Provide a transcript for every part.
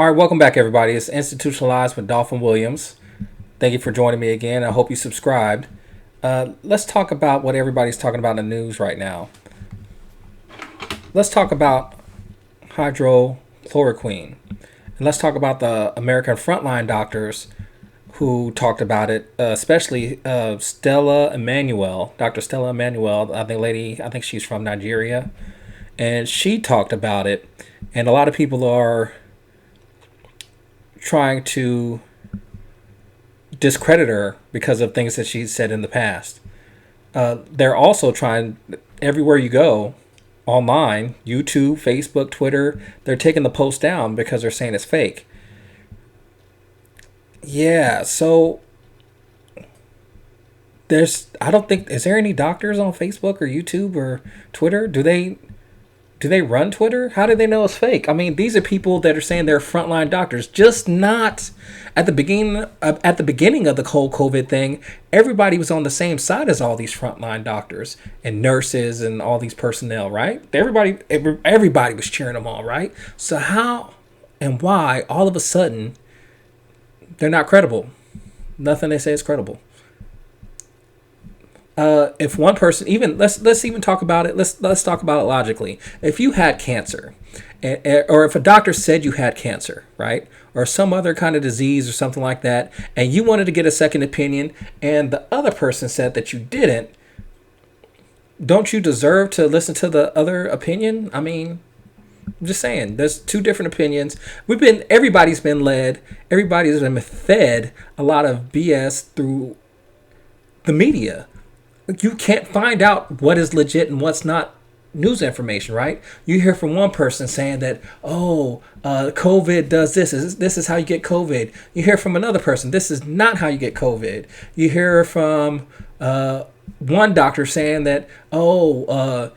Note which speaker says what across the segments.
Speaker 1: All right, welcome back, everybody. It's Institutionalized with Dolphin Williams. Thank you for joining me again. I hope you subscribed. Let's talk about what everybody's talking about in the news right now. Let's talk about hydrochloroquine. And let's talk about the American Frontline doctors who talked about it, especially Stella Emanuel, Dr. Stella Emanuel, I think she's from Nigeria. And she talked about it. And a lot of people are trying to discredit her because of things that she said in the past. They're also trying, everywhere you go, online, YouTube, Facebook, Twitter, they're taking the post down because they're saying it's fake. Yeah, so I don't think, is there any doctors on Facebook or YouTube or Twitter? Do they run Twitter? How do they know it's fake? I mean, these are people that are saying they're frontline doctors, just not at the beginning. At the beginning of the whole COVID thing, everybody was on the same side as all these frontline doctors and nurses and all these personnel, right? Everybody was cheering them on, right? So how and why all of a sudden they're not credible? Nothing they say is credible. If one person, even let's even talk about it. Let's talk about it logically. If you had cancer, or if a doctor said you had cancer, right, or some other kind of disease or something like that, and you wanted to get a second opinion, and the other person said that you didn't, don't you deserve to listen to the other opinion? I mean, I'm just saying, there's two different opinions. Everybody's been fed a lot of BS through the media. You can't find out what is legit and what's not news information, right? You hear from one person saying that, COVID does this. This is how you get COVID. You hear from another person, this is not how you get COVID. You hear from one doctor saying that, we're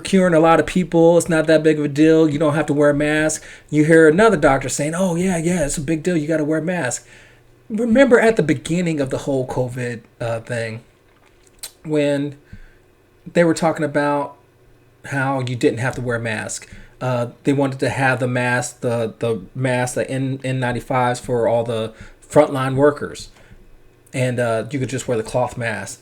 Speaker 1: curing a lot of people. It's not that big of a deal. You don't have to wear a mask. You hear another doctor saying, yeah, it's a big deal. You got to wear a mask. Remember at the beginning of the whole COVID thing, when they were talking about how you didn't have to wear a mask. They wanted to have the mask, the N95s for all the frontline workers. And you could just wear the cloth mask.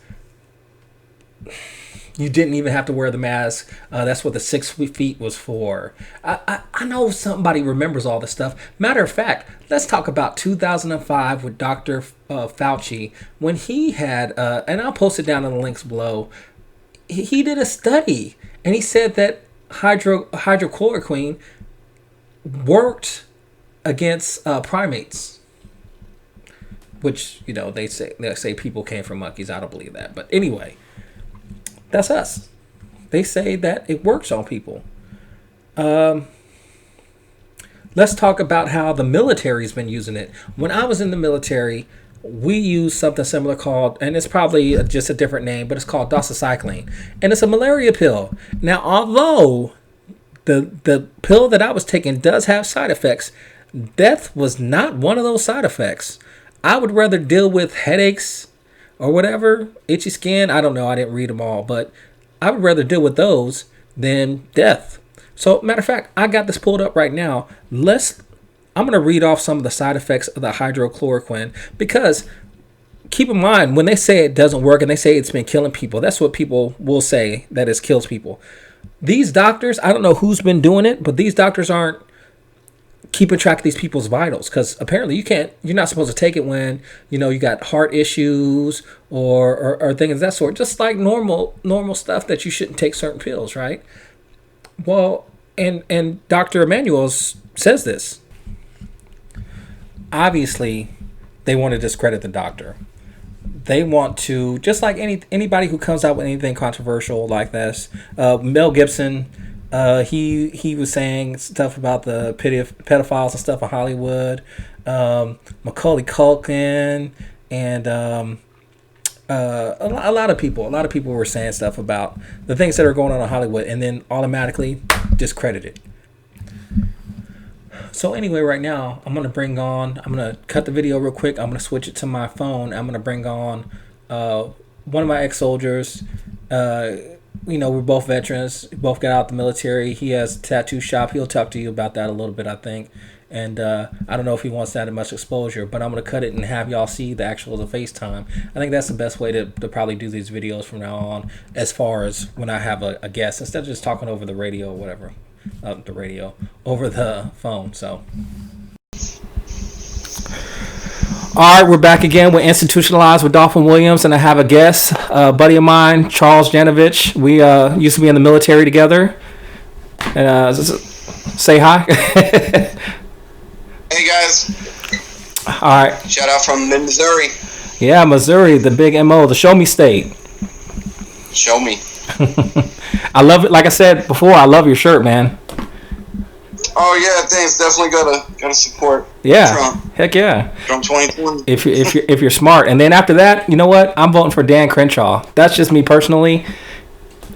Speaker 1: You didn't even have to wear the mask. That's what the 6 feet was for. I know somebody remembers all this stuff. Matter of fact, let's talk about 2005 with Dr. Fauci, when he had, and I'll post it down in the links below, he did a study, and he said that hydrochloroquine worked against primates, which, they say people came from monkeys. I don't believe that. But anyway, that's us. They say that it works on people. Let's talk about how the military's been using it. When I was in the military, we used something similar called, and it's probably just a different name, but it's called doxycycline. And it's a malaria pill. Now, although the pill that I was taking does have side effects, death was not one of those side effects. I would rather deal with headaches or whatever, itchy skin. I don't know. I didn't read them all, but I would rather deal with those than death. So, matter of fact, I got this pulled up right now. I'm going to read off some of the side effects of the hydrochloroquine, because keep in mind, when they say it doesn't work and they say it's been killing people, that's what people will say, that it kills people. These doctors, I don't know who's been doing it, but these doctors aren't keeping track of these people's vitals, because apparently you're not supposed to take it when you got heart issues or things of that sort, just like normal stuff, that you shouldn't take certain pills, right? Well, and Dr. Emanuel says this. Obviously they want to discredit the doctor. They want to, just like anybody who comes out with anything controversial like this. Mel Gibson, he was saying stuff about the pedophiles and stuff in Hollywood. Macaulay Culkin, and a lot of people were saying stuff about the things that are going on in Hollywood, and then automatically discredited. So anyway, right now I'm gonna cut the video real quick. I'm gonna switch it to my phone. I'm gonna bring on one of my ex-soldiers. we're both veterans. We both got out the military. He has a tattoo shop. He'll talk to you about that a little bit, I think. And I don't know if he wants that much exposure, but I'm going to cut it and have y'all see the actual FaceTime. I think that's the best way to probably do these videos from now on, as far as when I have a guest, instead of just talking over the radio or whatever. Over the phone. So, all right, we're back again with Institutionalized with Dolphin Williams, and I have a guest, a buddy of mine, Charles Janovich. We used to be in the military together. And say hi.
Speaker 2: Hey guys.
Speaker 1: All right.
Speaker 2: Shout out from Missouri.
Speaker 1: Yeah, Missouri, the big MO, the Show Me State.
Speaker 2: Show me.
Speaker 1: I love it. Like I said before, I love your shirt, man.
Speaker 2: Oh yeah, thanks. Definitely gotta support.
Speaker 1: Yeah.
Speaker 2: Trump.
Speaker 1: Heck yeah.
Speaker 2: Trump 2020.
Speaker 1: If you're smart, and then after that, you know what? I'm voting for Dan Crenshaw. That's just me personally.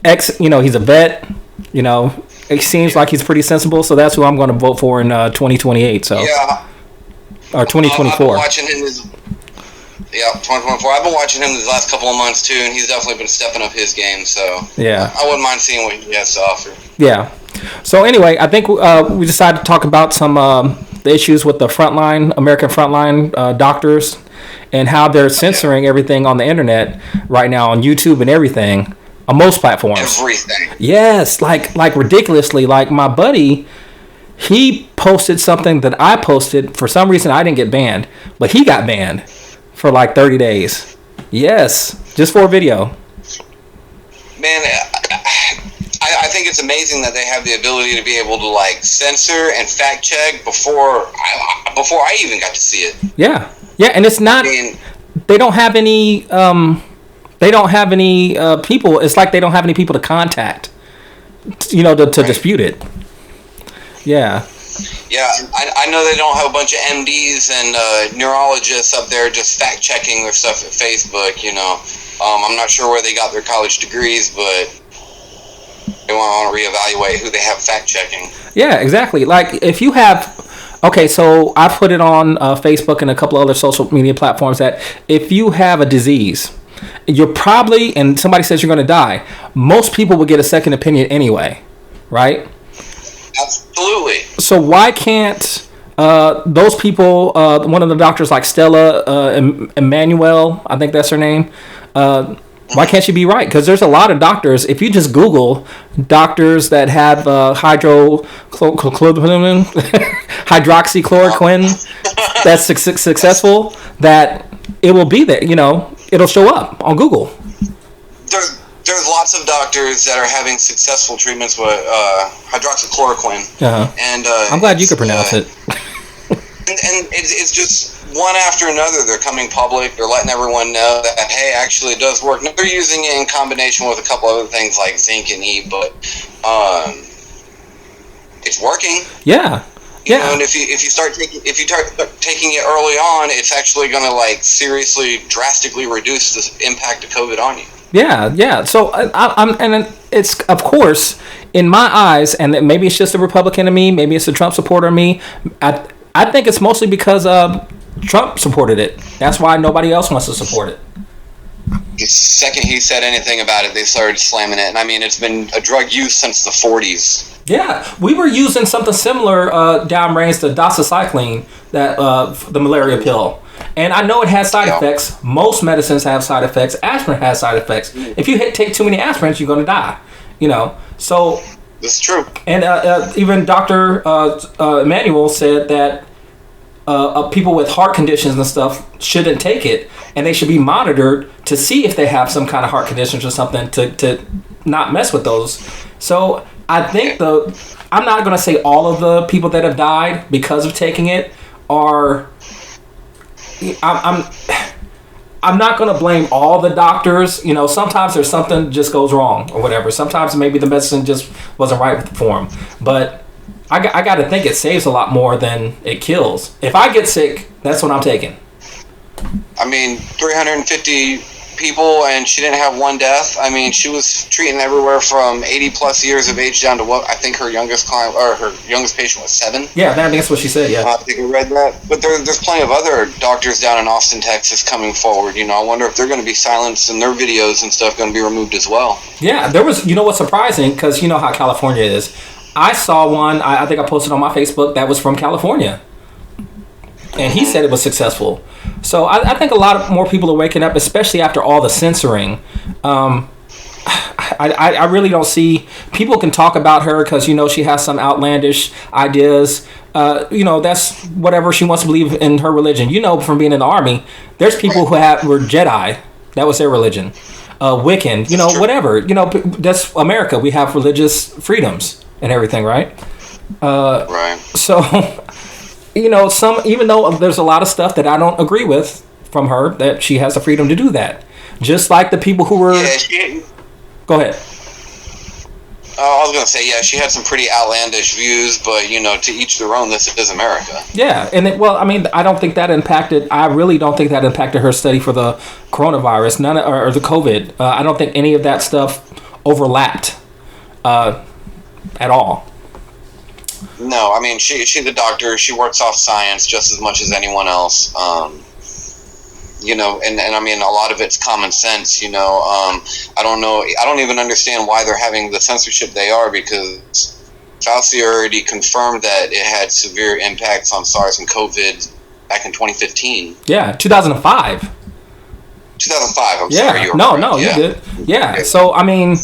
Speaker 1: He's a vet. It seems like he's pretty sensible, so that's who I'm going to vote for in 2028. So
Speaker 2: yeah,
Speaker 1: or 2024.
Speaker 2: I've been watching him 2024. I've been watching him these last couple of months too, and he's definitely been stepping up his game. So
Speaker 1: yeah,
Speaker 2: I wouldn't mind seeing what he has to offer.
Speaker 1: Yeah. So anyway, I think we decided to talk about some the issues with the American frontline doctors, and how they're censoring everything on the internet right now on YouTube and everything. On most platforms.
Speaker 2: Everything.
Speaker 1: Yes, like ridiculously. Like my buddy, he posted something that I posted. For some reason, I didn't get banned, but he got banned for like 30 days. Yes, just for a video.
Speaker 2: Man, I think it's amazing that they have the ability to be able to like censor and fact check before I even got to see it.
Speaker 1: Yeah, and it's not. They don't have any. They don't have any people. It's like they don't have any people to contact, to dispute it. Yeah.
Speaker 2: Yeah, I know they don't have a bunch of MDs and neurologists up there just fact checking their stuff at Facebook. I'm not sure where they got their college degrees, but they want to reevaluate who they have fact checking.
Speaker 1: Yeah, exactly. Like if you have. Okay, so I put it on Facebook and a couple other social media platforms that if you have a disease, you're probably, and somebody says you're going to die, most people will get a second opinion anyway, right?
Speaker 2: Absolutely.
Speaker 1: So why can't those people, one of the doctors like Stella Emmanuel, I think that's her name, why can't she be right? Because there's a lot of doctors, if you just Google doctors that have hydroxychloroquine that's successful, that it will be there, it'll show up on Google.
Speaker 2: There's lots of doctors that are having successful treatments with hydroxychloroquine.
Speaker 1: Uh-huh.
Speaker 2: And
Speaker 1: I'm glad you could pronounce it.
Speaker 2: And it's just one after another. They're coming public. They're letting everyone know that, hey, actually it does work. Now, they're using it in combination with a couple other things like zinc and E, but it's working.
Speaker 1: Yeah. Yeah.
Speaker 2: And if you start taking it early on, it's actually going to like seriously, drastically reduce the impact of COVID on you.
Speaker 1: Yeah. So and it's, of course, in my eyes, and maybe it's just a Republican in me, maybe it's a Trump supporter in me. I think it's mostly because Trump supported it. That's why nobody else wants to support it.
Speaker 2: The second he said anything about it, they started slamming it. And I mean, it's been a drug use since the 40s. Yeah,
Speaker 1: we were using something similar downrange to doxycycline, that the malaria pill. And I know it has side effects. Most medicines have side effects. Aspirin has side effects. If you take too many aspirins, you're going to die. So
Speaker 2: that's true.
Speaker 1: And even Dr. Emmanuel said that people with heart conditions and stuff shouldn't take it, and they should be monitored to see if they have some kind of heart conditions or something to not mess with those. So I think I'm not going to say all of the people that have died because of taking it are. I'm not going to blame all the doctors. Sometimes there's something just goes wrong or whatever. Sometimes maybe the medicine just wasn't right for them. But I got to think it saves a lot more than it kills. If I get sick, that's what I'm taking.
Speaker 2: I mean, 350 people and she didn't have one death. I mean, she was treating everywhere from 80 plus years of age down to what I think her youngest client or her youngest patient was 7.
Speaker 1: Yeah, I think that's what she said. Yeah,
Speaker 2: I think I read that. But there's plenty of other doctors down in Austin, Texas, coming forward. You know, I wonder if they're going to be silenced and their videos and stuff going to be removed as well.
Speaker 1: Yeah, there was. You know what's surprising? Because you know how California is. I saw one. I think I posted on my Facebook that was from California, and he said it was successful. So I think a lot of more people are waking up, especially after all the censoring. I really don't see people can talk about her because you know she has some outlandish ideas. You know, that's whatever she wants to believe in her religion. You know, from being in the army, there's people who were Jedi. That was their religion. Wiccan, you know, whatever. You know, that's America. We have religious freedoms and everything, right?
Speaker 2: Right.
Speaker 1: So, you know, even though there's a lot of stuff that I don't agree with from her, that she has the freedom to do that. Just like the people who were...
Speaker 2: Yeah,
Speaker 1: Go ahead.
Speaker 2: I was going to say, yeah, she had some pretty outlandish views, but, you know, to each their own, this is America.
Speaker 1: Yeah, and I mean, I really don't think that impacted her study for the coronavirus, or the COVID. I don't think any of that stuff overlapped at all.
Speaker 2: No, I mean, she's a doctor. She works off science just as much as anyone else. You know, and I mean, a lot of it's common sense, you know. I don't even understand why they're having the censorship they are, because Fauci already confirmed that it had severe impacts on SARS and COVID back in 2015.
Speaker 1: Yeah, 2005.
Speaker 2: 2005, I'm
Speaker 1: yeah.
Speaker 2: sorry. You were
Speaker 1: no,
Speaker 2: right.
Speaker 1: no,
Speaker 2: yeah.
Speaker 1: you good. Yeah, okay. So, I mean,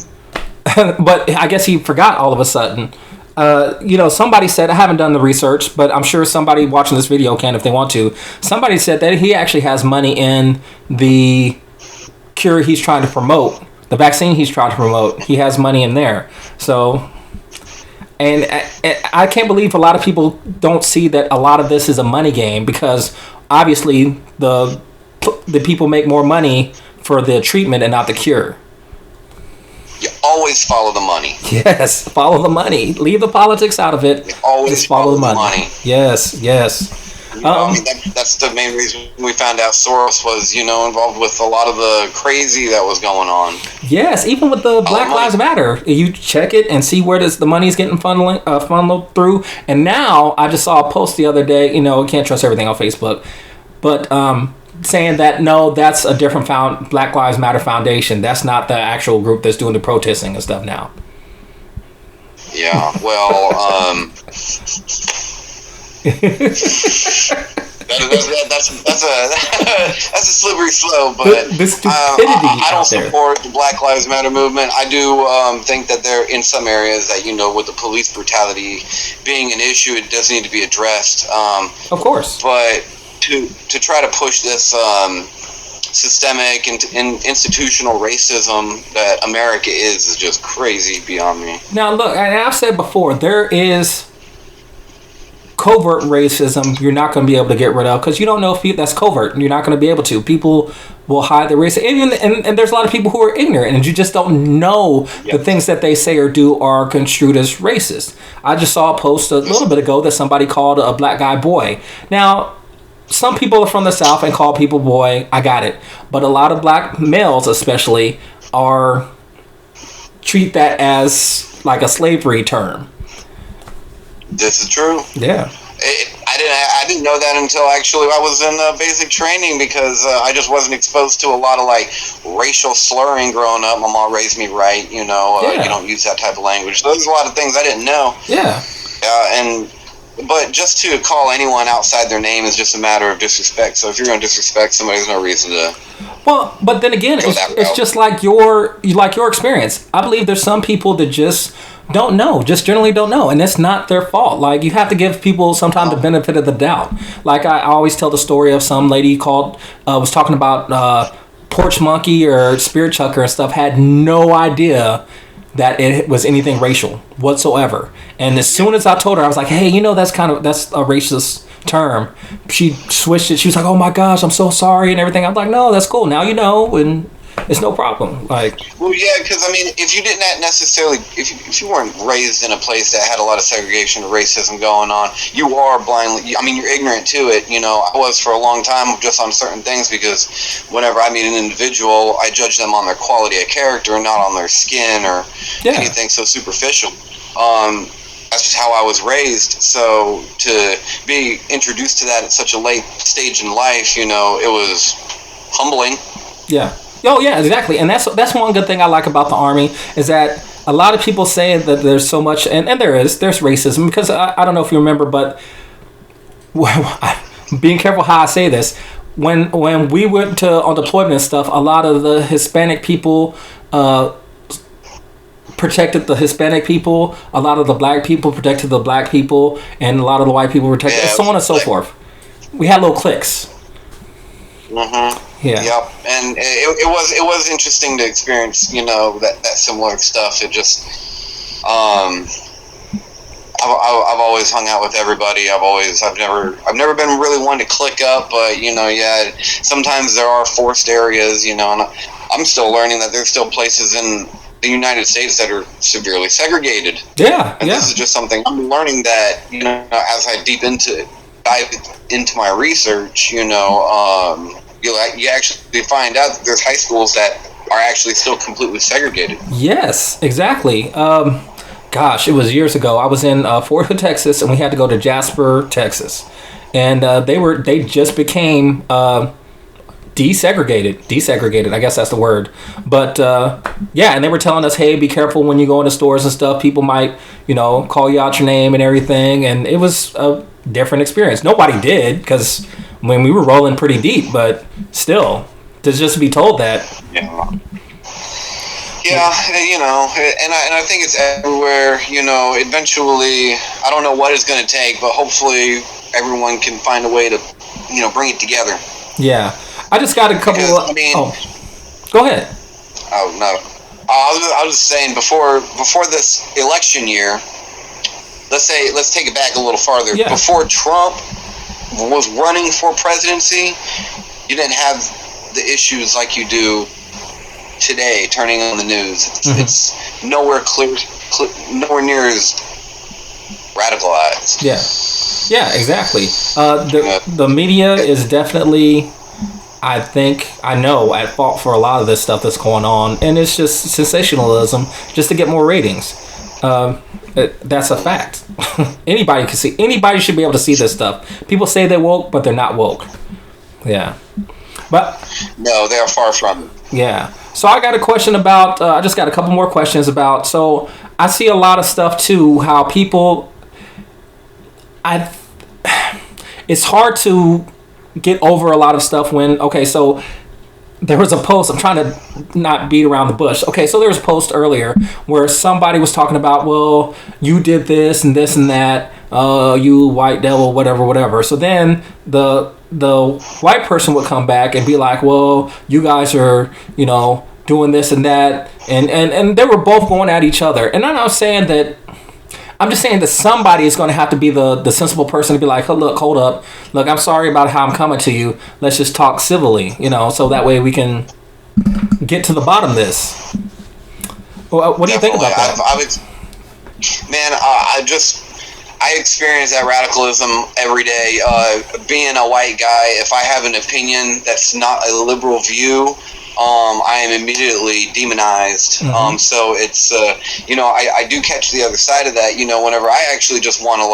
Speaker 1: but I guess he forgot all of a sudden. You know, somebody said, I haven't done the research, but I'm sure somebody watching this video can if they want to. Somebody said that he actually has money in the cure he's trying to promote, the vaccine he's trying to promote. He has money in there. So, and I can't believe a lot of people don't see that a lot of this is a money game, because obviously the people make more money for the treatment and not the cure.
Speaker 2: You always follow the money.
Speaker 1: Yes, follow the money. Leave the politics out of it.
Speaker 2: You always
Speaker 1: just follow the money. Yes.
Speaker 2: You know, I mean, that's the main reason we found out Soros was, you know, involved with a lot of the crazy that was going on.
Speaker 1: Yes, even with the Black Lives Matter, you check it and see where the money's getting funneled through. And now I just saw a post the other day. You know, you can't trust everything on Facebook, but saying that no, that's a different Black Lives Matter Foundation. That's not the actual group that's doing the protesting and stuff now.
Speaker 2: Yeah, well, that's a slippery slope, but
Speaker 1: the stupidity
Speaker 2: I don't support the Black Lives Matter movement. I do think that there in some areas that, you know, with the police brutality being an issue, it does need to be addressed.
Speaker 1: Of course,
Speaker 2: but to try to push this systemic and institutional racism that America is just crazy beyond me.
Speaker 1: Now, look, and I've said before, there is covert racism you're not going to be able to get rid of, because you don't know if that's covert, and you're not going to be able to. People will hide their racism, and there's a lot of people who are ignorant, and you just don't know the things that they say or do are construed as racist. I just saw a post a little bit ago that somebody called a black guy boy. Now, some people are from the South and call people boy. I got it. But a lot of black males especially treat that as like a slavery term.
Speaker 2: This is true.
Speaker 1: Yeah.
Speaker 2: I didn't know that until actually I was in basic training, because I just wasn't exposed to a lot of like racial slurring growing up. My mom raised me right, you know. You don't use that type of language. There's a lot of things I didn't know.
Speaker 1: Yeah.
Speaker 2: But just to call anyone outside their name is just a matter of disrespect. So if you're going to disrespect somebody, there's no reason to.
Speaker 1: Well, but then again, it's just like your experience. I believe there's some people that just don't know, just generally don't know, and it's not their fault. Like, you have to give people sometimes the benefit of the doubt. Like, I always tell the story of some lady was talking about porch monkey or spirit chucker and stuff, had no idea that it was anything racial whatsoever. And as soon as I told her, I was like, hey, you know, that's a racist term. She switched it. She was like, oh my gosh, I'm so sorry and everything. I'm like, no, that's cool. Now you know. And It's no problem. Like,
Speaker 2: well, yeah, because I mean, if you didn't necessarily, if you weren't raised in a place that had a lot of segregation or racism going on, you are blindly. I mean, you're ignorant to it. You know, I was for a long time just on certain things because whenever I meet an individual, I judge them on their quality of character, not on their skin or anything so superficial. That's just how I was raised. So to be introduced to that at such a late stage in life, you know, it was humbling.
Speaker 1: Yeah. Oh, yeah, exactly. And that's one good thing I like about the Army is that a lot of people say that there's so much, and there's racism, because I don't know if you remember, but being careful how I say this, when we went on deployment and stuff, a lot of the Hispanic people protected the Hispanic people, a lot of the black people protected the black people, and a lot of the white people protected, so on and so forth. We had little cliques.
Speaker 2: Mm-hmm.
Speaker 1: Yeah.
Speaker 2: Yep. And it was interesting to experience, you know, that similar stuff. It just, I've always hung out with everybody. I've never been really one to click up, but you know, yeah, sometimes there are forced areas, you know, and I'm still learning that there's still places in the United States that are severely segregated.
Speaker 1: Yeah.
Speaker 2: And this is just something I'm learning that, you know, as I dive into my research, you know, you actually find out that there's high schools that are actually still completely segregated.
Speaker 1: Yes, exactly. Gosh, it was years ago. I was in Fort Hood, Texas, and we had to go to Jasper, Texas, and they just became desegregated. I guess that's the word. But yeah, and they were telling us, hey, be careful when you go into stores and stuff. People might, you know, call you out your name and everything, and it was a different experience. Nobody did, because when we were rolling pretty deep, but still, to just be told that.
Speaker 2: Yeah, you know, and I think it's everywhere. You know, eventually, I don't know what it's going to take, but hopefully, everyone can find a way to, you know, bring it together.
Speaker 1: Yeah, I just got a couple.
Speaker 2: Because, I mean,
Speaker 1: go ahead.
Speaker 2: Oh no, I was just saying before this election year. Let's take it back a little farther.
Speaker 1: Yeah. Before
Speaker 2: Trump was running for presidency, you didn't have the issues like you do today. Turning on the news, it's nowhere near as radicalized.
Speaker 1: Yeah, exactly. The media is definitely, I know, at fault for a lot of this stuff that's going on, and it's just sensationalism just to get more ratings. That's a fact. Anybody can see. Anybody should be able to see this stuff. People say they're woke, but they're not woke. Yeah, but
Speaker 2: no, they are far from it.
Speaker 1: Yeah. So I got a question about. I just got a couple more questions about. So I see a lot of stuff too. How people. It's hard to get over a lot of stuff when. Okay, so. There was a post, I'm trying to not beat around the bush. Okay, so there was a post earlier where somebody was talking about, well, you did this and that, you white devil, whatever. So then the white person would come back and be like, well, you guys are, you know, doing this and that. And they were both going at each other. And I'm not saying that, I'm just saying that somebody is going to have to be the sensible person to be like, oh, look, hold up. Look, I'm sorry about how I'm coming to you. Let's just talk civilly, you know, so that way we can get to the bottom of this. What do you think about that?
Speaker 2: I experience that radicalism every day. Being a white guy, if I have an opinion that's not a liberal view, I am immediately demonized. So it's, you know, I do catch the other side of that, you know, whenever I actually just want to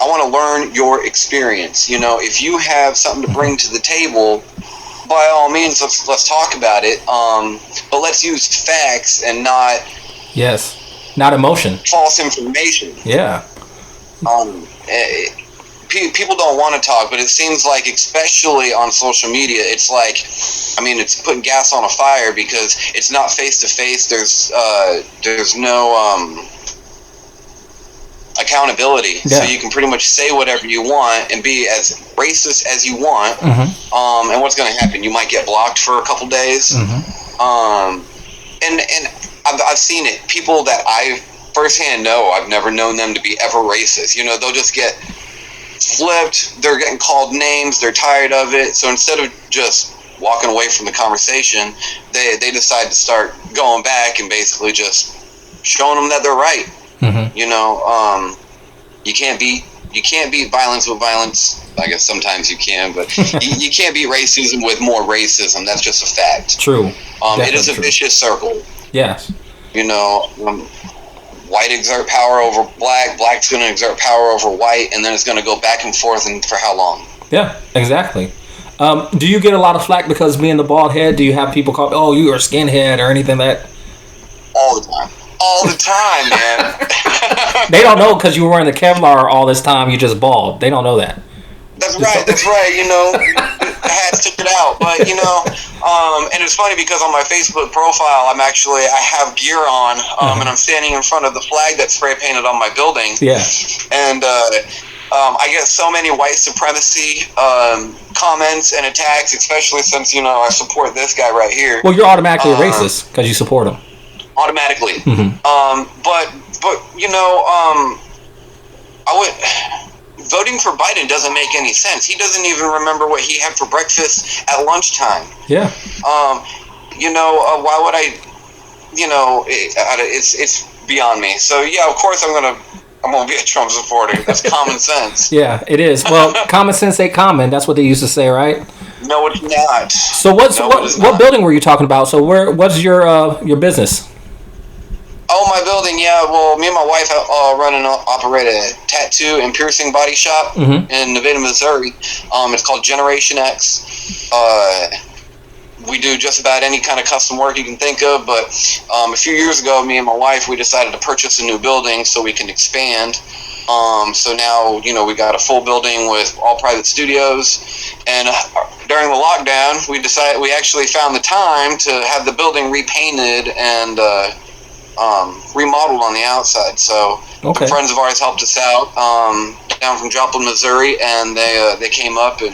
Speaker 2: I want to learn your experience. You know, if you have something to bring to the table, by all means, let's talk about it. But let's use facts and not
Speaker 1: not emotion,
Speaker 2: false information.
Speaker 1: Yeah.
Speaker 2: People don't want to talk, but it seems like, especially on social media, it's like, I mean, it's putting gas on a fire because it's not face to face. There's no accountability, so you can pretty much say whatever you want and be as racist as you want. And what's going to happen? You might get blocked for a couple days. And I've seen it. People that I firsthand know, I've never known them to be ever racist. You know, they'll just get flipped. They're getting called names. They're tired of it. So instead of just walking away from the conversation, they decide to start going back and basically just showing them that they're right.
Speaker 1: Mm-hmm.
Speaker 2: You know, you can't beat violence with violence. I guess sometimes you can, but you can't beat racism with more racism. That's just a fact.
Speaker 1: True.
Speaker 2: It is a vicious circle.
Speaker 1: Yes.
Speaker 2: You know, white exert power over black, black's going to exert power over white, and then it's going to go back and forth, and for how long?
Speaker 1: Yeah, exactly. Do you get a lot of flack because being the bald head? Do you have people call, oh, you are a skinhead or anything like that?
Speaker 2: All the time. All the time, man.
Speaker 1: They don't know because you were wearing the Kevlar all this time. You just bald. They don't know that.
Speaker 2: That's right. You know, the hats took it out. But, you know, and it's funny because on my Facebook profile, I have gear on, and I'm standing in front of the flag that's spray painted on my building.
Speaker 1: Yeah.
Speaker 2: And I get so many white supremacy comments and attacks, especially since, you know, I support this guy right here.
Speaker 1: Well, you're automatically a racist because you support him.
Speaker 2: Automatically.
Speaker 1: Mm-hmm.
Speaker 2: But you know, voting for Biden doesn't make any sense. He doesn't even remember what he had for breakfast at lunchtime.
Speaker 1: Yeah.
Speaker 2: You know, why would I? You know, it's beyond me. So yeah, of course I'm gonna be a Trump supporter. That's common sense.
Speaker 1: Yeah, it is. Well, common sense ain't common. That's what they used to say, right?
Speaker 2: No, it's not.
Speaker 1: So what building were you talking about? So what's your business?
Speaker 2: Oh, my building, yeah. Well, me and my wife run and operate a tattoo and piercing body shop in Nevada, Missouri. It's called Generation X. We do just about any kind of custom work you can think of, but a few years ago, me and my wife, we decided to purchase a new building so we can expand. So now, you know, we got a full building with all private studios, and during the lockdown, we actually found the time to have the building repainted and remodeled on the outside. So some friends of ours helped us out down from Joplin, Missouri, and they came up and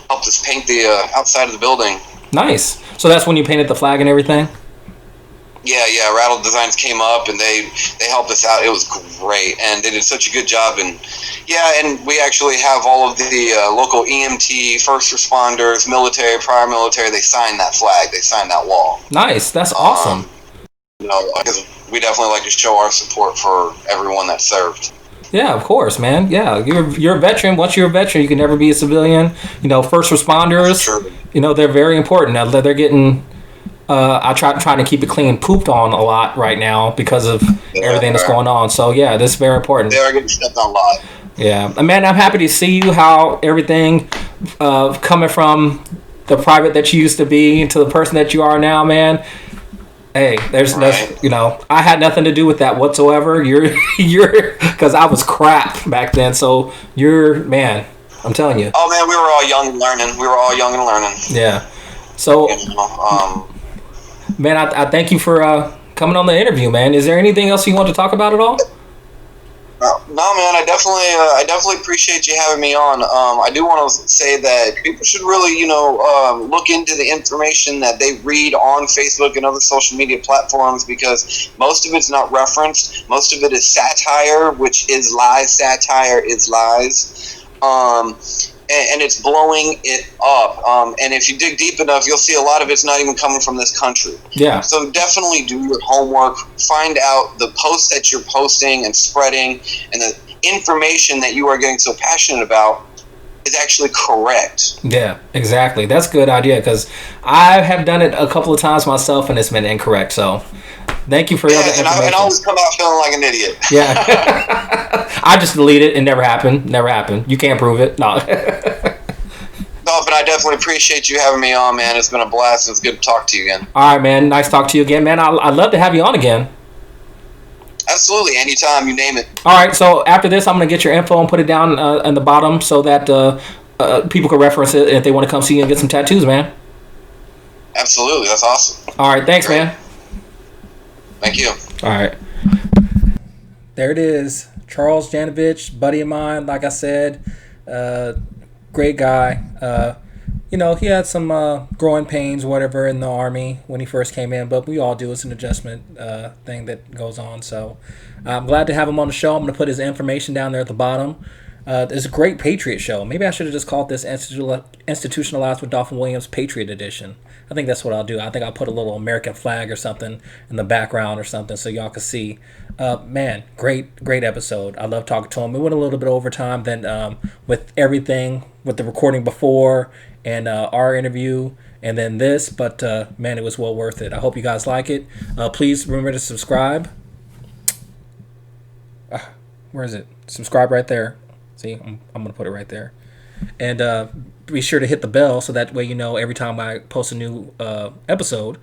Speaker 2: helped us paint the outside of the building. Nice.
Speaker 1: So that's when you painted the flag and everything?
Speaker 2: Yeah. Rattle Designs came up and they helped us out. It was great, and they did such a good job. And and we actually have all of the local EMT, first responders, military, prior military. They signed that flag. They signed that wall.
Speaker 1: Nice. That's awesome.
Speaker 2: You know, because we definitely like to show our support for everyone that served.
Speaker 1: Yeah, of course, man. Yeah, you're a veteran. Once you're a veteran, you can never be a civilian. You know, first responders. You know, they're very important. Now they're getting. I try to keep it clean, pooped on a lot right now because of everything that's going on. So yeah, this is very important.
Speaker 2: They are getting stepped on a lot.
Speaker 1: Yeah, man, I'm happy to see you. How everything coming from the private that you used to be to the person that you are now, man. Hey, there's you know, I had nothing to do with that whatsoever. You're because I was crap back then. So man, I'm telling you.
Speaker 2: Oh man, we were all young and learning.
Speaker 1: Yeah. So,
Speaker 2: you know,
Speaker 1: man, I thank you for coming on the interview, man. Is there anything else you want to talk about at all?
Speaker 2: No, man. I definitely appreciate you having me on. I do want to say that people should really, you know, look into the information that they read on Facebook and other social media platforms, because most of it's not referenced. Most of it is satire, which is lies. Satire is lies. And it's blowing it up. And if you dig deep enough, you'll see a lot of it's not even coming from this country.
Speaker 1: Yeah.
Speaker 2: So definitely do your homework. Find out the posts that you're posting and spreading, and the information that you are getting so passionate about is actually correct.
Speaker 1: Yeah, exactly. That's a good idea, because I have done it a couple of times myself, and it's been incorrect. So thank you for the information.
Speaker 2: And I always come out feeling like an idiot.
Speaker 1: Yeah. I just delete it. It never happened. Never happened. You can't prove it. No.
Speaker 2: No, but I definitely appreciate you having me on, man. It's been a blast. It's good to talk to you again.
Speaker 1: All right, man. Nice talk to you again, man. I'd love to have you on again.
Speaker 2: Absolutely. Anytime. You name it.
Speaker 1: All right. So after this, I'm going to get your info and put it down in the bottom so that people can reference it if they want to come see you and get some tattoos, man.
Speaker 2: Absolutely. That's awesome.
Speaker 1: All right. Thanks, man.
Speaker 2: Thank you.
Speaker 1: All right. There it is. Charles Janovich, buddy of mine, like I said, great guy. You know, he had some growing pains, whatever, in the Army when he first came in, but we all do. It's an adjustment thing that goes on. So I'm glad to have him on the show. I'm going to put his information down there at the bottom. It's a great Patriot show. Maybe I should have just called this Institutionalized with Dolphin Williams Patriot Edition. I think that's what I'll do. I think I'll put a little American flag or something in the background or something so y'all can see. Man, great episode. I love talking to him. We went a little bit over time than with everything, with the recording before and our interview and then this, but man, it was well worth it. I hope you guys like it. Please remember to subscribe. Where is it? Subscribe right there. See, I'm going to put it right there. And be sure to hit the bell so that way you know every time I post a new episode.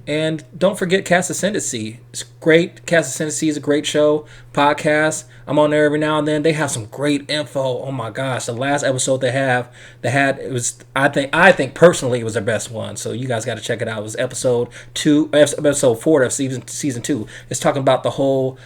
Speaker 1: And don't forget Cast Ascendancy. It's great. Cast Ascendancy is a great show, podcast. I'm on there every now and then. They have some great info. Oh my gosh, the last episode they had it was I think personally it was their best one. So you guys got to check it out. It was episode 4 of season 2. It's talking about the whole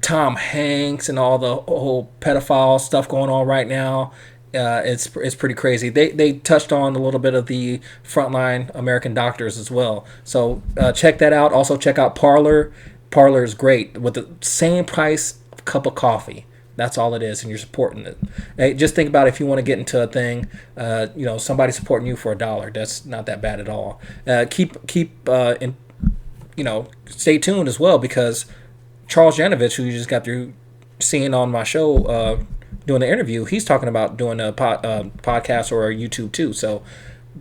Speaker 1: Tom Hanks and all the whole pedophile stuff going on right now. It's pretty crazy. They touched on a little bit of the Frontline American doctors as well. So check that out. Also check out Parlor. Parlor is great with the same price of a cup of coffee. That's all it is, and you're supporting it. Hey, just think about if you want to get into a thing, somebody supporting you for $1. That's not that bad at all. Stay tuned as well because Charles Janovich, who you just got through seeing on my show doing the interview, he's talking about doing a podcast or a YouTube too. So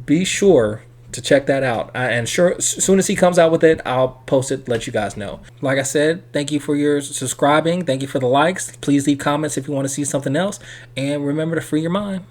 Speaker 1: be sure to check that out. And sure, as soon as he comes out with it, I'll post it, let you guys know. Like I said, thank you for your subscribing. Thank you for the likes. Please leave comments if you want to see something else. And remember to free your mind.